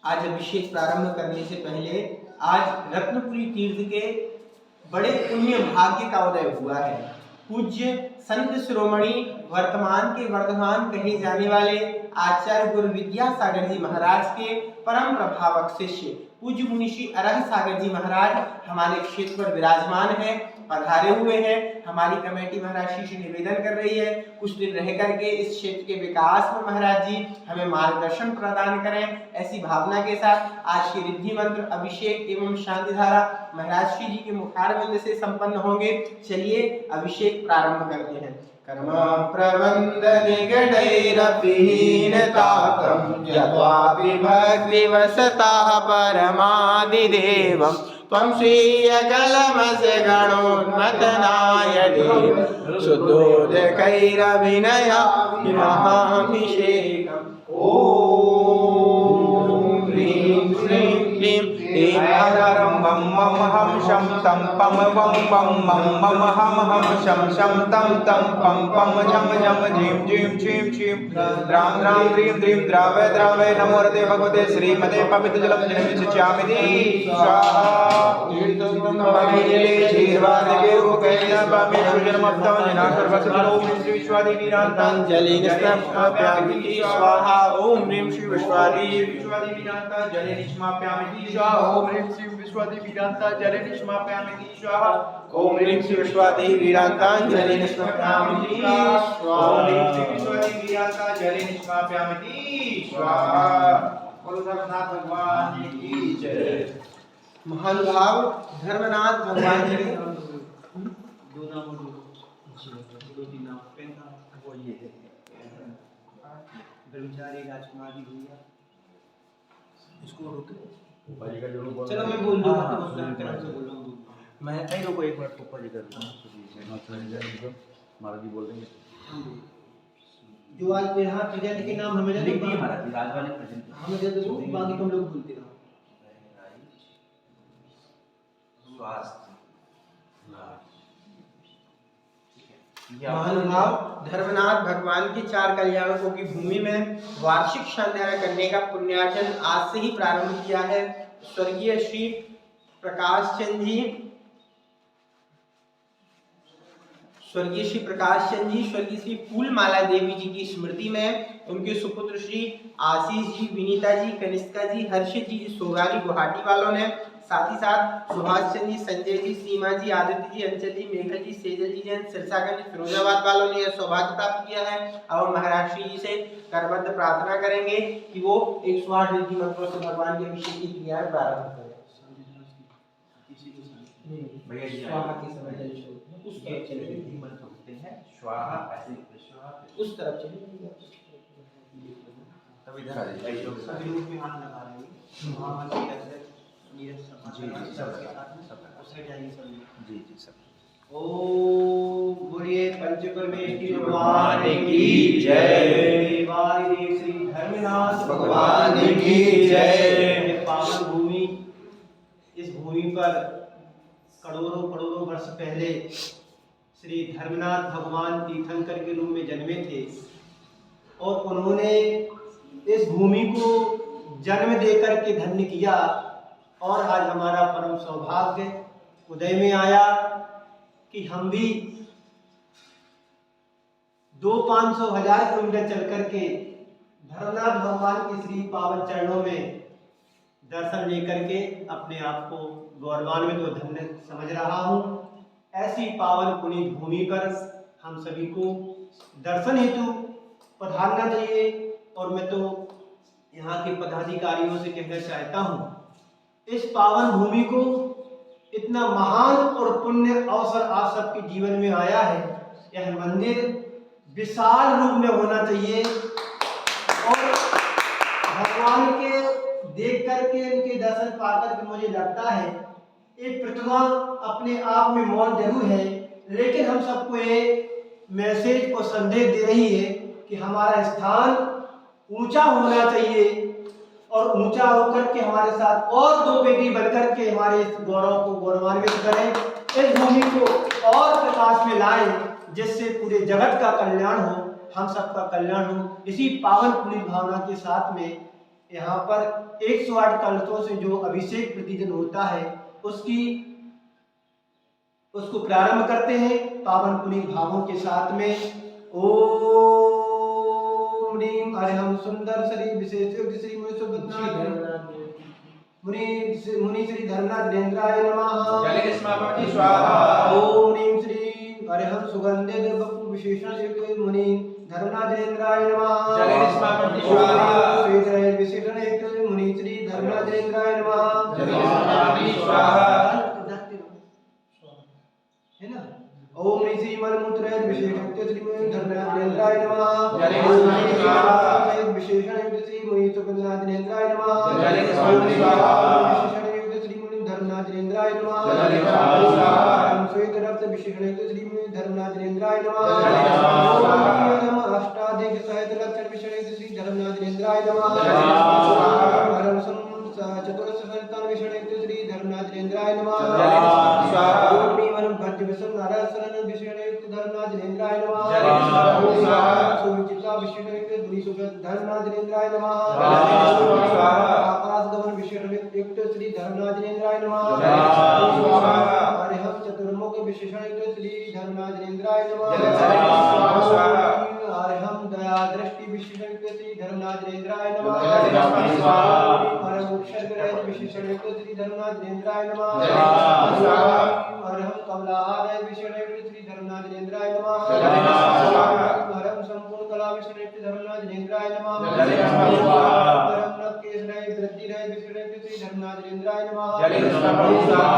आज अभिषेक प्रारंभ करने से पहले आज रत्नपुरी तीर्थ के बड़े पुण्य भाग्य का उदय हुआ है। पूज्य संत शिरोमणि वर्तमान के वर्धमान कहे जाने वाले आचार्य गुरु विद्यासागर जी महाराज के परम प्रभावक शिष्य पूज्य मुनिषी अरह सागर जी महाराज हमारे क्षेत्र पर विराजमान है, पधारे हुए हैं। हमारी कमेटी महाराज जी से निवेदन कर रही है कुछ दिन रह करके इस क्षेत्र के विकास में महाराज जी हमें मार्गदर्शन प्रदान करें। ऐसी भावना के साथ आज के रिद्धि मंत्र अभिषेक एवं शांति धारा महाराज जी के मुखारविंद से संपन्न होंगे। चलिए अभिषेक प्रारंभ करते हैं। कर्म प्रबंध निगडैरपीनताकं यद्वापि भक्तिवसता परमादिदेवं त्वं स्वीयकलमस्य गणोन्मतनाय देव शुद्धोदकैरभिनया महाभिषेकम्। ॐ ह्रीं श्रीं क्लीं ऐं मम मम हम शम तम पम पम पम मम मम हम शम शम तम तम पम पम झम झम झीम झीम छीम छीम द्राम द्राम द्रीम द्रीम द्रावय द्रावय नमो रते भगवते श्रीमते पवित्र जलम जनिष्यामिति स्वाहा तीर्थं पवित्रे क्षीरवादिके रुकैन पामे सुजनमत्तम जनाकर्वसतो श्री विश्वादिवीरान्ताञ्जलि निष्माप्यामिति स्वाहा। ओम ह्रीं श्री विश्वादिवीरान्ताञ्जलि निष्माप्यामिति स्वाहा। ओम ह्रीं श्री विश्वादिवीरान्ताञ्जलि निष्माप्यामिति स्वाहा। ओम ह्रीं श्री विश्वादिवीरान्ताञ्जलि निष्माप्यामिति स्वाहा। ओम ह्रीं श्री विश्वादिवीरान्ताञ्जलि निष्माप्यामिति स्वाहा। बोलो धर्मनाथ भगवान की जय। महानुभाव धर्मनाथ भगवान जी ब्रह्मचारी राजकुमार जी भैया इसको रोके। चलो मैं बोल दूंगा तो तरफ से बोल दूंगा मैं नहीं रोको एक मिनट ऊपर जी कर महाराज जी बोल देंगे जो आज यहाँ प्रेजेंट के नाम हमें लिख दिए महाराज जी राज वाले प्रेजेंट हमें दे दो बाकी तुम लोग बोलते रहो। महानुभाव धर्मनाथ भगवान की 4 कल्याणकों की भूमि में वार्षिक शांतिधारा करने का पुण्यार्चन आज से ही प्रारंभ किया है। स्वर्गीय श्री प्रकाश चंद जी, स्वर्गीय श्री फूलमाला देवी जी की स्मृति में उनके सुपुत्र श्री आशीष जी, विनीता जी, कनिष्का जी, हर्षित जी सोगाली गुवाहाटी वालों ने, साथ ही साथ सुभाष चंद जी, संजय जी, सीमा जी, आदित्य जी, अंचल जी, मेघा जी, सेजल जी, सिरसागंज फिरोजाबाद वालों ने यह सौभाग्य प्राप्त किया है। अब महाराज जी से करबद्ध प्रार्थना करेंगे कि वो 108 रिद्धि मंत्रों से भगवान के अभिषेक की क्रियाएं प्रारंभ करें। भैया जी स्वाहा के समय जल छोड़ उसके रिद्धि मंत्र होते हैं स्वाहा ऐसे उस तरफ चलिए तब इधर आ जाइए सभी लोग भी हाथ लगा रहे हैं। महामंत्र के अंदर नीरज सब जी जी सब ओम बोलिए पंचपरमेश्वरी भगवान की जय। वाहिनी श्री धर्मनाथ भगवान की जय। पावन भूमि, इस भूमि पर करोड़ों करोड़ों वर्ष पहले श्री धर्मनाथ भगवान तीर्थंकर के रूप में जन्मे थे और उन्होंने इस भूमि को जन्म देकर के धन्य किया और आज हमारा परम सौभाग्य उदय में आया कि हम भी 200-500-1000 किलोमीटर चल करके धर्मनाथ भगवान के श्री पावन चरणों में दर्शन लेकर के अपने आप को गौरवान्वित व धन्य समझ रहा हूँ। ऐसी पावन पुनीत भूमि पर हम सभी को दर्शन हेतु पधारना चाहिए और मैं तो यहाँ के पदाधिकारियों से कहना चाहता हूँ इस पावन भूमि को इतना महान और पुण्य अवसर आप सबके जीवन में आया है। यह मंदिर विशाल रूप में होना चाहिए और भगवान के देख करके इनके दर्शन पाकर के मुझे लगता है एक प्रतिमा अपने आप में मौन जरूर है, लेकिन हम सबको ये मैसेज और संदेश दे रही है कि हमारा स्थान ऊंचा होना चाहिए और ऊंचा होकर के हमारे साथ और 2 बेटी बनकर के हमारे इस गौरव को गौरवान्वित करें, इस भूमि को और प्रकाश में लाएं जिससे पूरे जगत का कल्याण हो, हम सबका कल्याण हो। इसी पावन पुनीत भावना के साथ में यहाँ पर 108 कलशों से जो अभिषेक प्रतिदिन होता है उसको प्रारंभ करते हैं पावन पुनीत भावों के साथ में। ओम ह्रीं अरहं सुंदर श्री विशेष श्री मुनि श्री धर्मनाथ देन्द्राय नमः। जले स्मापति स्वाहा। ओम ह्रीं श्री अरहं सुगंधित बपु विशेषण युक्त मुनि धर्मनाथ देन्द्राय नमः। जले स्मापति स्वाहा। श्वेत विशेषण युक्त मुनि श्री धर्मनाथ देन्द्राय नमः। जले स्मापति स्वाहा। है ना। ओम ऋषि मलमूत्र विशेषण श्री मुनि धर्मनाथ देन्द्राय नमः। जले स्मापति स्वाहा। विशेषण युक्त श्री मुनि सुगंधनाथ देन्द्राय नमः। जले स्मापति स्वाहा। विशेषण युक्त श्री मुनि धर्मनाथ देन्द्राय नमः। जले स्मापति स्वाहा। श्वेत रक्त विशेषण युक्त श्री मुनि धर्मनाथ देन्द्राय नमः। जले स्मापति स्वाहा। अष्टाधिक सहित लक्षण विशेषण युक्त श्री धर्मनाथ देन्द्राय नमः। जले स्वाहा। चतुर्थ संतान विशेषण युक्त श्री धर्मनाथ देन्द्राय नमः। जले स्वाहा। ओम नीवरम भद्र विष्णु नारायण शरण विशेषण युक्त धर्मनाथ देन्द्राय नमः। जले स्वाहा। सुविचिता विशेषण युक्त मुनि सुगंध धर्मनाथ देन्द्राय नमः। जले स्वाहा। आकाश गमन विशेषण युक्त श्री धर्मनाथ देन्द्राय नमः। जले स्वाहा। अरहं चतुर्मुख विशेषण युक्त श्री धर्मनाथ देन्द्राय नमः। जले स्वाहा। अरहं दया दृष्टि विशेषण युक्त श्री धर्मनाथ देन्द्राय नमः। जले स्वाहा। अरहं उपसर्ग रहित विशेषण युक्त श्री धर्मनाथ देन्द्राय नमः। जले स्वाहा। अरहं कमलाहार विशेषण युक्त श्री धर्मनाथ देन्द्राय नमः। जले स्वाहा। अरहं संपूर्ण कला विशेषण युक्त धर्मनाथ देन्द्राय नमः। जले स्वाहा। अरहं नव केश रहित वृद्धि रहित विशेषण युक्त श्री धर्मनाथ देन्द्राय नमः। जले स्वाहा।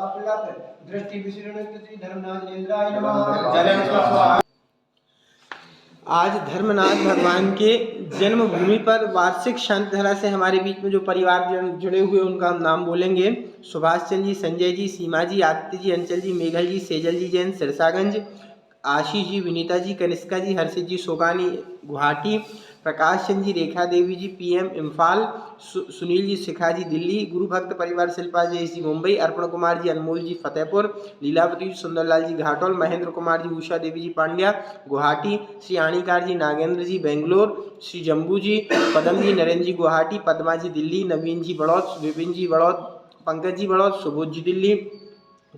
अपलक दृष्टि विशेषण युक्त श्री धर्मनाथ देन्द्राय नमः। जले स्वाहा। आज धर्मनाथ भगवान के जन्मभूमि पर वार्षिक शांति धारा से हमारे बीच में जो परिवार जुड़े हुए उनका हम नाम बोलेंगे। सुभाष चंद्र जी, संजय जी, सीमा जी, आदित्य जी, अंचल जी, मेघल जी, सेजल जी जैन सिरसागंज, आशीष जी, विनीता जी, कनिष्का जी, हर्षित जी सोगानी गुवाहाटी, प्रकाश चंद जी, रेखा देवी जी पीएम इम्फाल, सुनील जी शिखा जी दिल्ली, गुरु भक्त परिवार शिल्पा जय जी मुंबई, अर्पण कुमार जी अनमोल जी फतेहपुर, लीलावती जी सुंदरलाल जी घाटोल, महेंद्र कुमार जी उषा देवी जी पांड्या गुवाहाटी, श्री आणिकार जी नागेंद्र जी बेंगलोर, श्री जम्बू जी, पदम जी नरेंद्र जी गुवाहाटी, पद्मा जी दिल्ली, नवीन जी बड़ौद, विपिन जी बड़ौद, पंकज जी बड़ौद, सुबोध जी दिल्ली,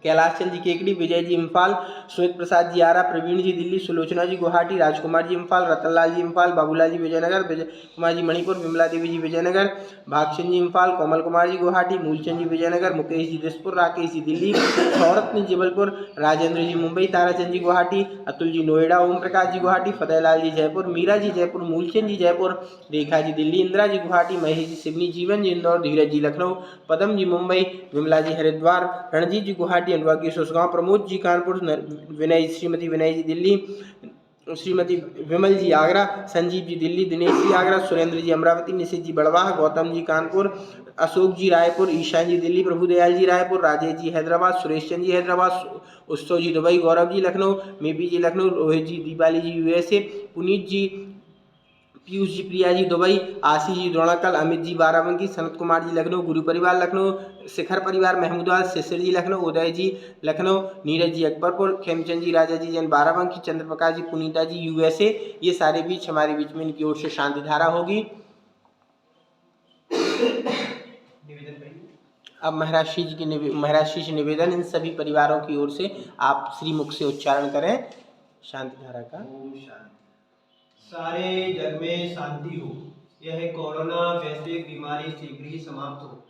कैलाश चंद जी केकड़ी, विजय जी इम्फाल, श्वेत प्रसाद जी आरा, प्रवीण जी दिल्ली, सुलोचना जी गुवाहाटी, राजकुमार जी इम्फाल, रतनलाल जी इम्फाल, बाबूलाल जी विजयनगर, विजय कुमार जी मणिपुर, विमला देवी जी विजयनगर, भागचंद जी इम्फाल, कोमल कुमार जी गुवाहाटी, मूलचंद जी विजयनगर, मुकेश जी दिसपुर, राकेश जी दिल्ली, सौरभ जबलपुर, राजेंद्र जी मुंबई, ताराचंद जी गुवाहाटी, अतुल जी नोएडा, ओम प्रकाश जी गुवाहाटी, फतेहलाल जी जयपुर, मीरा जी जयपुर, मूलचंद जी जयपुर, रेखा जी दिल्ली, इंदिरा जी गुवाहाटी, महेश जी सिवनी, जीवन जी इंदौर, धीरज जी लखनऊ, पदम जी मुंबई, विमला जी हरिद्वार, रणजीत जी गुवाहाटी, अनुराग जी सुसगांव, प्रमोद जी कानपुर, विनय श्रीमती विनय जी दिल्ली, श्रीमती विमल जी आगरा, संजीव जी दिल्ली, दिनेश जी आगरा, सुरेंद्र जी अमरावती, निशित जी बड़वाह, गौतम जी कानपुर, अशोक जी रायपुर, ईशान जी दिल्ली, प्रभुदयाल जी रायपुर, राजेश जी हैदराबाद, सुरेश चंद जी हैदराबाद, उत्सव जी दुबई, गौरव जी लखनऊ, मेपी जी लखनऊ, रोहित जी दीपाली जी यूएसए, पुनीत जी, पीयूष जी प्रिया जी दुबई, आशीष जी द्रोणाकल, अमित जी बाराबंकी, सनत कुमार जी लखनऊ, गुरु परिवार लखनऊ, शिखर परिवार महमूदाबाद, शिशिर जी लखनऊ, उदय जी लखनऊ, नीरज जी अकबरपुर, खेमचंद जी राजा जी जैन बाराबंकी, चंद्रप्रकाश जी पुनीता जी यूएसए, ये सारे बीच हमारे बीच में इनकी ओर से शांति धारा होगी। अब महाराज श्री जी निवेदन इन सभी परिवारों की ओर से आप श्रीमुख से उच्चारण करें शांति धारा का। सारे जग में शांति हो, यह कोरोना वैश्विक बीमारी शीघ्र ही समाप्त हो।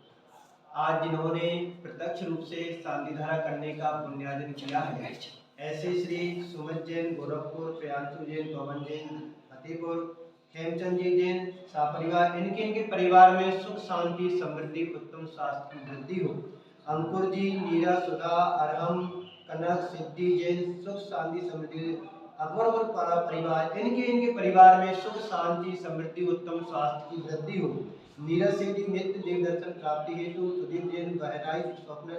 आज जिन्होंने प्रत्यक्ष रूप से शांति धारा करने का पुण्यार्जन किया है, ऐसे श्री सुमित जैन गोरखपुर, प्रियांशु जैन, पवन जैन फतेहपुर, खेमचंद जी जैन सापरिवार, इनके परिवार में सुख शांति समृद्धि उत्तम स्वास्थ्य की वृद्धि हो। अंकुर जी, नीरा, सुधा, अरहम, कनक, सिद्धि जैन सुख शांति समृद्धि, अकबरपुर परिवार, इनके परिवार में सुख शांति समृद्धि उत्तम स्वास्थ्य की वृद्धि हो। नीरज सिद्धि नित्य देव दर्शन प्राप्ति हेतु, सुदीप जैन बहराइच स्वप्न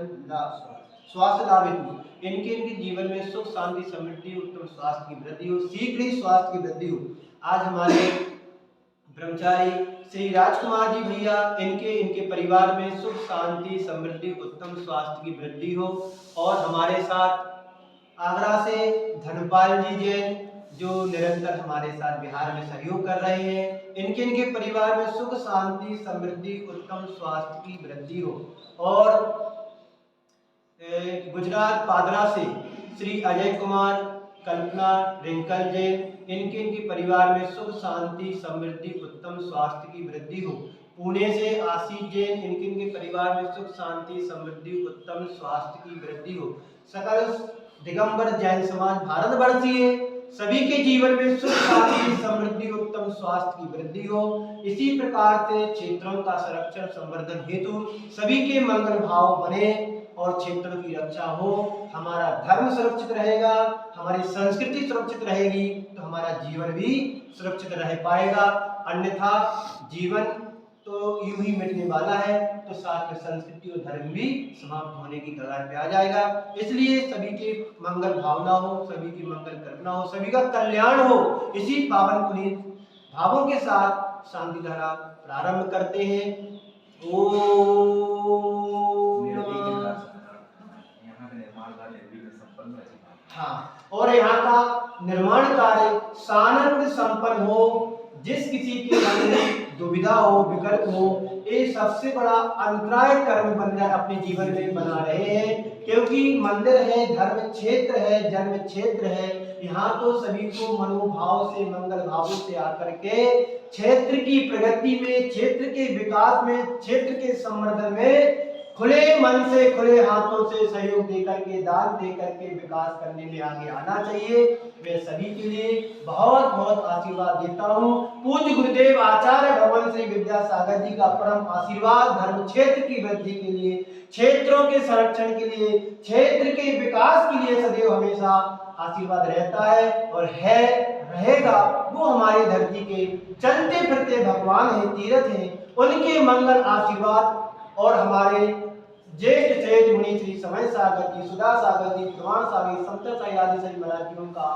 स्वास्थ्य लाभ हेतु, इनके जीवन में सुख शांति समृद्धि उत्तम स्वास्थ्य की वृद्धि हो, शीघ्र ही स्वास्थ्य की वृद्धि हो। आज हमारे ब्रह्मचारी श्री राजकुमार जी भैया, इनके परिवार में सुख शांति समृद्धि उत्तम स्वास्थ्य की वृद्धि हो। और हमारे साथ आगरा से धनपाल जी जैन, जो निरंतर हमारे साथ बिहार में सहयोग कर रहे हैं, इनके परिवार में सुख शांति समृद्धि उत्तम स्वास्थ्य की वृद्धि हो। और गुजरात पादरा से श्री अजय कुमार, कल्पना, रिंकल जैन, इनके परिवार में सुख शांति समृद्धि उत्तम स्वास्थ्य की वृद्धि हो। पुणे से आशीष जैन, इनके परिवार में सुख शांति समृद्धि उत्तम स्वास्थ्य की वृद्धि हो। सकल दिगंबर जैन समाज भारतवर्षीय सभी के जीवन में सुख शांति समृद्धि उत्तम स्वास्थ्य की वृद्धि हो। इसी प्रकार से क्षेत्रों का संरक्षण संवर्धन हेतु सभी के मंगल भाव बने और क्षेत्रों की रक्षा हो। हमारा धर्म सुरक्षित रहेगा, हमारी संस्कृति सुरक्षित रहेगी तो हमारा जीवन भी सुरक्षित रह पाएगा। अन्यथा जीवन तो यूं ही मिटने वाला है, तो साथ में संस्कृति और धर्म भी समाप्त होने की कगार पे आ जाएगा। इसलिए सभी के मंगल भावना हो, सभी की मंगल कल्पना हो, सभी का कल्याण हो। इसी पावन पुनीत भावों के साथ शांति धारा प्रारंभ करते हैं। हाँ, और यहाँ का निर्माण कार्य सानंद संपन्न हो। जिस किसी के मन में दुविधा हो, विकल्प हो, ये सबसे बड़ा अंतराय कर्म बन अपने जीवन में बना रहे हैं। क्योंकि मंदिर है, धर्म क्षेत्र है, जन्म क्षेत्र है, यहाँ तो सभी को मनोभाव से मंगल भावों से आकर के क्षेत्र की प्रगति में, क्षेत्र के विकास में, क्षेत्र के संवर्धन में खुले मन से, खुले हाथों से सहयोग देकर के, दान देकर के विकास करने में आगे आना चाहिए। मैं सभी के लिए बहुत बहुत आशीर्वाद देता हूँ। पूज्य गुरुदेव आचार्य भगवान श्री विद्यासागर जी का परम आशीर्वाद धर्म क्षेत्र की वृद्धि के लिए, क्षेत्रों के संरक्षण के लिए, क्षेत्र के विकास के लिए सदैव हमेशा आशीर्वाद रहता है और है, रहेगा। वो हमारी धरती के चलते फिरते भगवान है, तीर्थ है, उनके मंगल आशीर्वाद और हमारे ज्येष्ठ श्रेष्ठ मुनि श्री समय सागर जी, सुधा सागर जी, प्रमाण सागर, संत साई आदि सभी महाराजियों का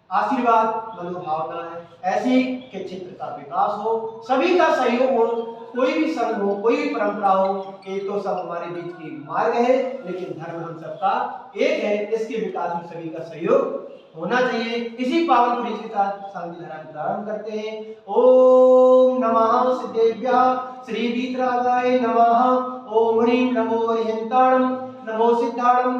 आशीर्वाद, मनोभावना है ऐसी के क्षेत्र का विकास हो, सभी का सहयोग हो, कोई भी संघ हो, कोई भी परंपरा हो, ये तो सब हमारे बीच की मार्ग है, लेकिन धर्म हम सबका एक है। इसके विकास में सभी का सहयोग होना चाहिए। इसी पावन पुरुष के साथ शांति धारा प्रारंभ करते हैं। ओम नमः सिद्धेभ्यः श्री वीतरागाय नमः। ओम ह्रीं नमो अरिहंताणं, नमो सिद्धाणं,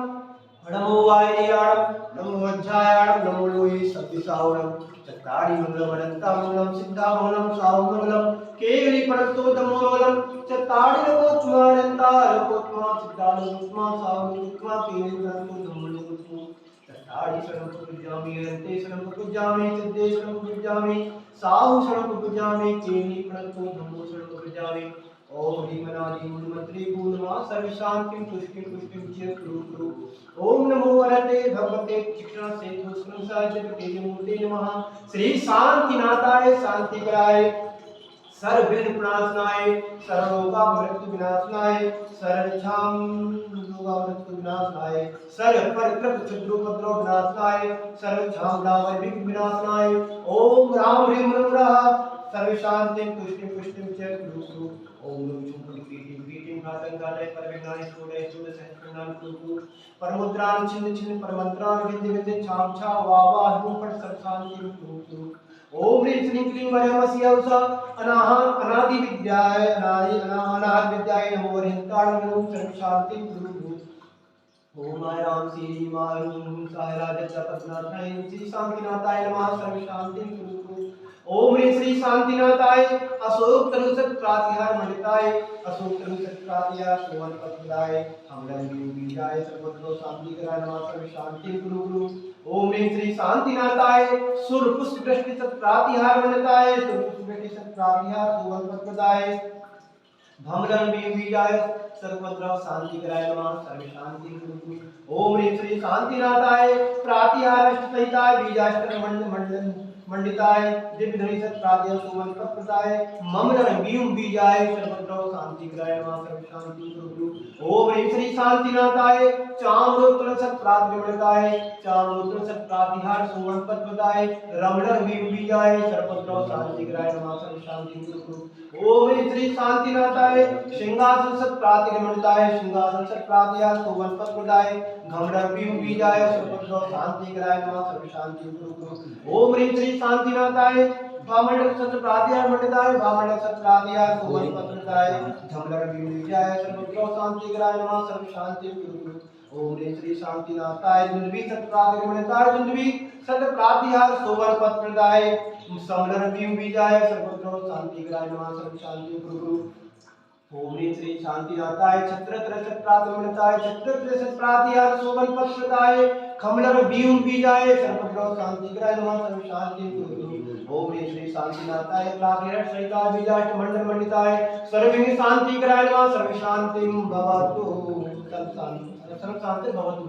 नमो वायरियाणं, नमो वज्रायाणं, नमो लोये सत्तिसावणं, चत्तारि मंगलम अनंतं मंगलम सिद्धामंगलम सावमंगलम, केवली पणतो दमोलम, चत्तारि लोकोत्तमानंता लोकोत्तमा सिद्धालोकोत्तमा सावलोकोत्तमा, केवली पणतो दमोलम, चत्तारि शरणं पूज्यामि, अनंते शरणं पूज्यामि, सिद्धे शरणं पूज्यामि, साहु शरणं पूज्यामि, केवली पणतो दमो शरणं पूज्यामि। ओम ह्रीमनादि मूलमंत्री पूर्णमा सर्व शांतिं पुष्टिं पुष्टिं च कुरु। ओम नमो वरते भगवते चित्रण से दुष्ण सहज मूर्ति नमः। श्री शांतिनाथाय शांतिकराय, सर्व विघ्न प्रणाशनाय, सर्वरोगा मृत्यु विनाशनाय, सर्वक्षाम रोगा मृत्यु विनाशनाय, सर्व परित्रप क्षुद्रोपद्रव विनाशनाय, सर्वक्षाम दावर विघ्न विनाशनाय। ओम राम ह्रीं नमः सर्व शांतिं पुष्टिं पुष्टिं च कुरु। ओम परमुद्रान छिन्न छिन्न परमंत्रान विद्य विद्य छाम छा वा वा रूप पर सब शांति रूप। ओम ह्रीं श्रीं क्लीं वयमस्य उषा अनाहा अनादि विद्याय अनादि विद्याय नमो अरिहंताणं नमो सर्व शांति रूप। ओम राम श्री मारुं साय राजत पद्मनाथाय श्री शांतिनाथाय नमः सर्व शांति रूप। ओम ह्रीं श्री शांतिनाथाय अशोक तनुसत प्रातिहार मंडिताय, अशोक तनुसत प्रातिहार सोवन पत्राय, हमलन बीजाय सर्वत्र शांति कराय नमः सर्व शांति गुरु। ओम ह्रीं श्री शांतिनाथाय सुर पुष्प दृष्टि सत प्रातिहार मंडिताय, सुर पुष्प दृष्टि सत प्रातिहार सोवन पत्राय, भमलन बीजाय सर्वत्र शांति कराय नमः सर्व शांति गुरु। ओम ह्रीं श्री शांतिनाथाय प्रातिहार सहिताय बीजाष्टक मंडल मंडिताय दिव्य धरि सत प्राद्य सुमन प्रदाय ममल बीम बीजाय सर्वद्रव शांति ग्राय मां सर्व शांति गुरु ओम ह्रीं श्री शांतिनाथाय चामरोत्तम सत प्राद्य मंडिताय चामरोत्तम सत प्रातिहार सुमन प्रदाय रमण बीम बीजाय सर्वद्रव शांति ग्राय मां सर्व शांति गुरु ओम ह्रीं श्री शांतिनाथाय सिंहासन सत प्राति मंडिताय सिंहासन सत प्रातिहार सुमन प्रदाय घमड़ बीम बीजाय सर्वद्रव शांति ग्राय मां सर्व शांति गुरु ओम ह्रीं श्री शांतिनाथाय भामंडल सत प्रातिहार मंडिताय भामंडल सत प्रातिहार सुमन प्रदाय घमड़ बीम बीजाय सर्वद्रव शांति ग्राय मां सर्व शांति गुरु ओम ह्रीं श्री शांतिनाथाय दुंदुभि सत प्रातिहार मंडिताय दुंदुभि सत प्रातिहार सुमन प्रदाय समलर बीम बीजाय सर्वद्रव शांति ग्राय मां सर्व शांति गुरु ओम ह्रीं श्री शांतिनाथाय छत्र त्रिशत प्रातिमणिताय छत्र त्रिशत प्रातिहार शोभन पत्रदाय खमलर बीम बीजाय सर्वद्रव शांति ग्राय नमः सर्व शांति गुरु ओम ह्रीं श्री शांतिनाथाय प्रातिहर सहिता बीजाष्ट मंडल मंडिताय सर्वविघ्न शांति ग्राय नमः सर्व शांतिं भवतु सर्व शांति भवतु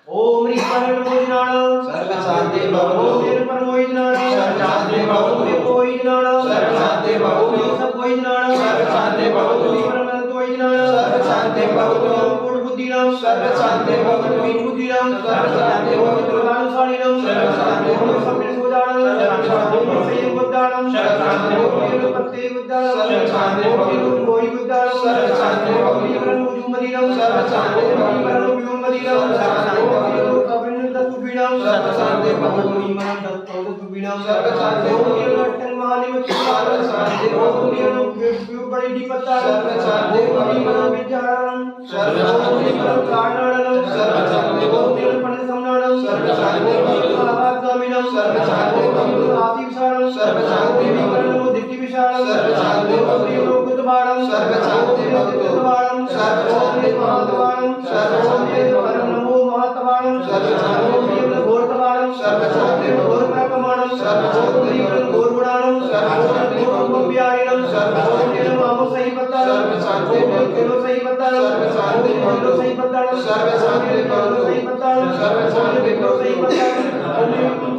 ओम ह्रीं परमोहिनाणं सर्व शांति भवतु ओम ह्रीं परमोहिनाणं सर्व शांति भवतु ओम कोहिनाणं सर्व शांति भवतु सब कोहिनाणं सर्व शांति भवतु परमंत कोहिनाणं सर्व शांति भवतु गुण बुद्धिनां सर्व शांति भवतु वीर बुद्धिनां सर्व शांति भवतु दानशालिनां सर्व शांति भवतु सप्त सुदानं सर्व शांति भवतु संयम बुद्धानं सर्व शांति भवतु पत्ते बुद्धानं सर्व शांति भवतु कोहि बुद्धानं सर्व शांति भवतु मदीनां सर्व शांति भवतु मदीनां सर्व शांति भवतु कबिन दत्तुबीणां सर्व शांति भवतु ईमान दत्तुबीणां सर्व शांति भवतु लट्टन महानिम सर्व शांति भवतु बड़ी दीपत्ता सर्व शांति भवतु विद्यारणं सर्व शांति भवतु कारणं सर्व शांति भवतु पंडित समणानं सर्व शांति भवतु आवागामिनं सर्व शांति भवतु आतिविशालं सर्व शांति भवतु दिक्तिविशालं सर्व शांति भवतु कुतबाणं सर्व शांति भवतु कुतबाणं सर्व शांति महातबाणं सर्व शांति परम नमो महातबाणं सर्व शांति घोरतबाणं सर्व शांति घोरप्रकमाणं सर्व शांति घोरगुणाणं सर्व शांति घोरव्यायणं सर्व शांति मामो सही पत्ता सर्व शांति किलो सही पत्ता सर्व शांति किलो सही पत्ता सर्व शांति सही पत्ता सर्व शांति किलो सही पत्ता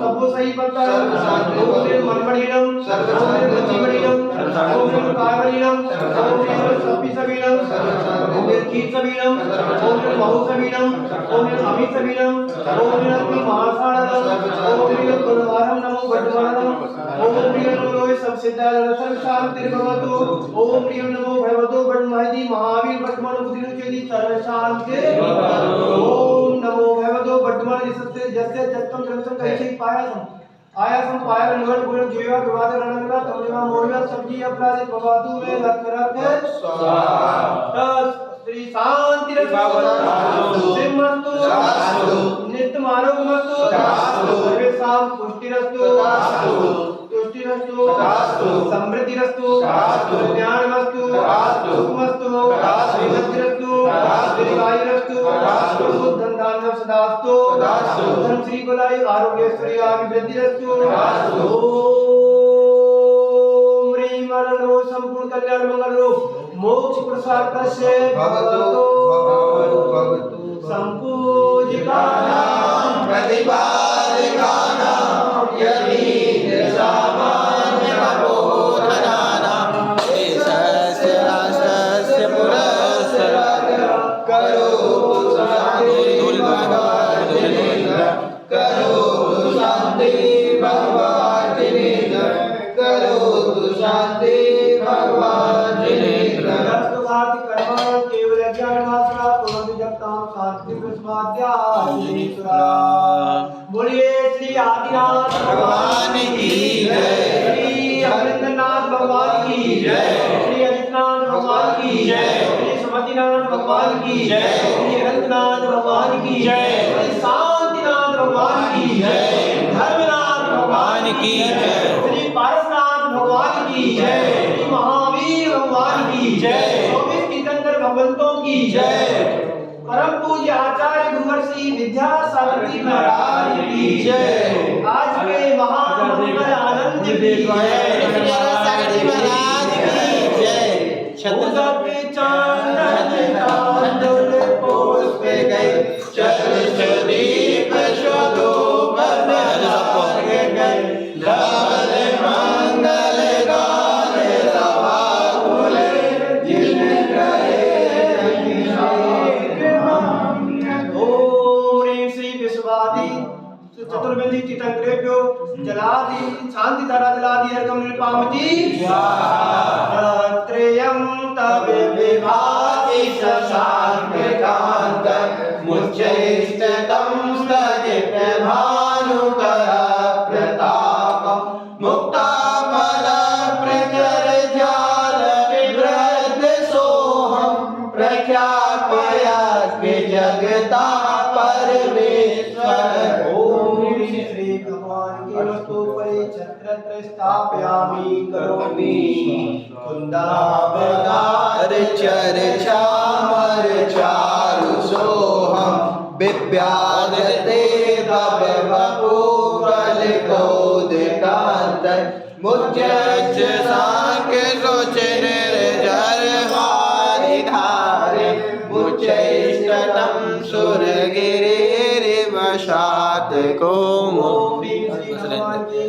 सबो सही पत्ता सर्व शांति मनमणिनं सर्व शांति मणिनं कारणिनं सपि सबीनं कीट सबीनं बहु सबीनं अभि सबीनं महासाणं गुणवारं नमो भट्टवारणं ओम प्रियं नमो सबसिद्धाय सर्व शांति भवतु ओम प्रियं नमो भगवतो ब्रह्मादि महावीर भट्टमण बुद्धिनुचेति सर्व शांति ओम नमो भगवतो ब्रह्मण जिससे जस्य जत्तम ग्रंथम कैसे पायासम आयासम पायर निवड गुण जीवा विवाद रणंगा तमनिवा मोहना सब्जी अपराध भवातु में लक्ष्य स्वाहा श्री शांति रस्तु सिमस्तु नित्य मानवमस्तु सर्वेषां पुष्टिरस्तु तुष्टिरस्तु समृद्धिरस्तु ज्ञानमस्तु सुखमस्तु श्रीमतिरस्तु दीर्घायुरस्तु बुद्धं धान्यं सदास्तु धन श्री गुलाई आरोग्यश्री अभिवृद्धिरस्तु ओम ह्रीं वरदो संपूर्ण कल्याण मंगलो मोक्ष प्रसादस्य भवतु संपूजिकानां प्रतिपादिकानां यदि सामान्य बोधनानां देशस्य राष्ट्रस्य पुरस्सरात् करोतु शान्ति भगवान् जिनेन्द्र करोतु शान्ति भगवान् जिनेन्द्र करोतु शान्ति भगवान् जिनेन्द्र केवल ज्ञान मात्रा पूर्ण जगतां शांति प्रसाद्या बोलिए श्री आदिनाथ भगवान की जय श्री अमृतनाथ भगवान की जय श्री अजितनाथ भगवान की जय श्री समतिनाथ भगवान की जय श्री अनंतनाथ भगवान की जय श्री शांतिनाथ भगवान की जय धर्मनाथ भगवान की जय श्री पारसनाथ भगवान की जय श्री महावीर भगवान की जय 24 तीर्थंकर भगवंतों की जय परम पूज्य आचार्य गुरुवर्षि विद्यासागर जी महाराज की जय आज के महामंगल आनंद की जय विद्यासागर जी महाराज की जय। छत्रपति चांदन कांदुल पुष्प गए चल दीप शोधो बदल गए भाति शशांककांत मुच्चैस्ततं स्तगित भानुकर प्रताप मुक्ताफल प्रचर जाल विवृद्ध सोहम प्रख्यापयस्मि जगता परमेश्वर। ओम श्री भगवान के वस्तु परे छत्र स्थापयामि करोमि कुंदावतार चर्चामर चारु सोहम विव्याधते भव बपूगल कोदिकांत मुच्च सांक सोचन जर हारि धारे मुच्चैस्ततं सुरगिरिर्वशात् को ओम श्री भगवान के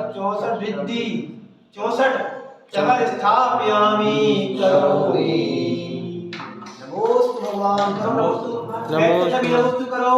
64 रिद्धि 64 चमर स्थापयामि करोमि। नमोस्तु भगवान। नमोस्तु। नमोस्तु करो।